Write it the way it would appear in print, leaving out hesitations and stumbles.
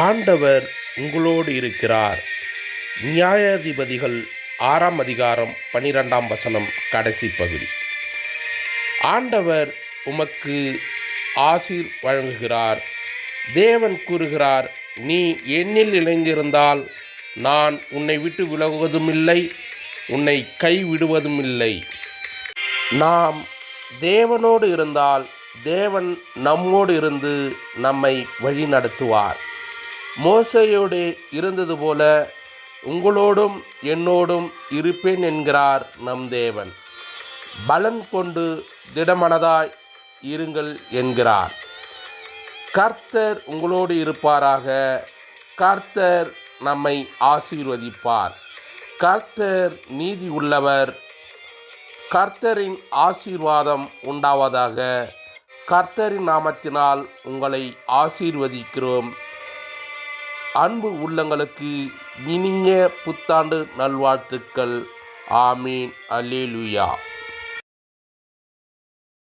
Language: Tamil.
ஆண்டவர் உங்களோடு இருக்கிறார். நியாயாதிபதிகள் 6 அதிகாரம் 12 கடைசி பகுதி. ஆண்டவர் உமக்கு ஆசீர் வழங்குகிறார். தேவன் கூறுகிறார், நீ என்னில் இணைந்திருந்தால் நான் உன்னை விட்டு விலகுவதுமில்லை, உன்னை கைவிடுவதுமில்லை. நாம் தேவனோடு இருந்தால் தேவன் நம்மோடு இருந்து நம்மை வழி நடத்துவார். மோசேயோடு இருந்தது போல உங்களோடும் என்னோடும் இருப்பேன் என்கிறார் நம் தேவன். பலன் கொண்டு திடமனதாய் இருங்கள் என்கிறார். கர்த்தர் உங்களோடு இருப்பாராக. கர்த்தர் நம்மை ஆசீர்வதிப்பார். கர்த்தர் நீதி உள்ளவர். கர்த்தரின் ஆசீர்வாதம் உண்டாவதாக. கர்த்தரின் நாமத்தினால் உங்களை ஆசீர்வதிக்கிறோம். அன்பு உள்ளங்களுக்கு இனிய புத்தாண்டு நல்வாழ்த்துக்கள். ஆமீன். அல்லேலூயா.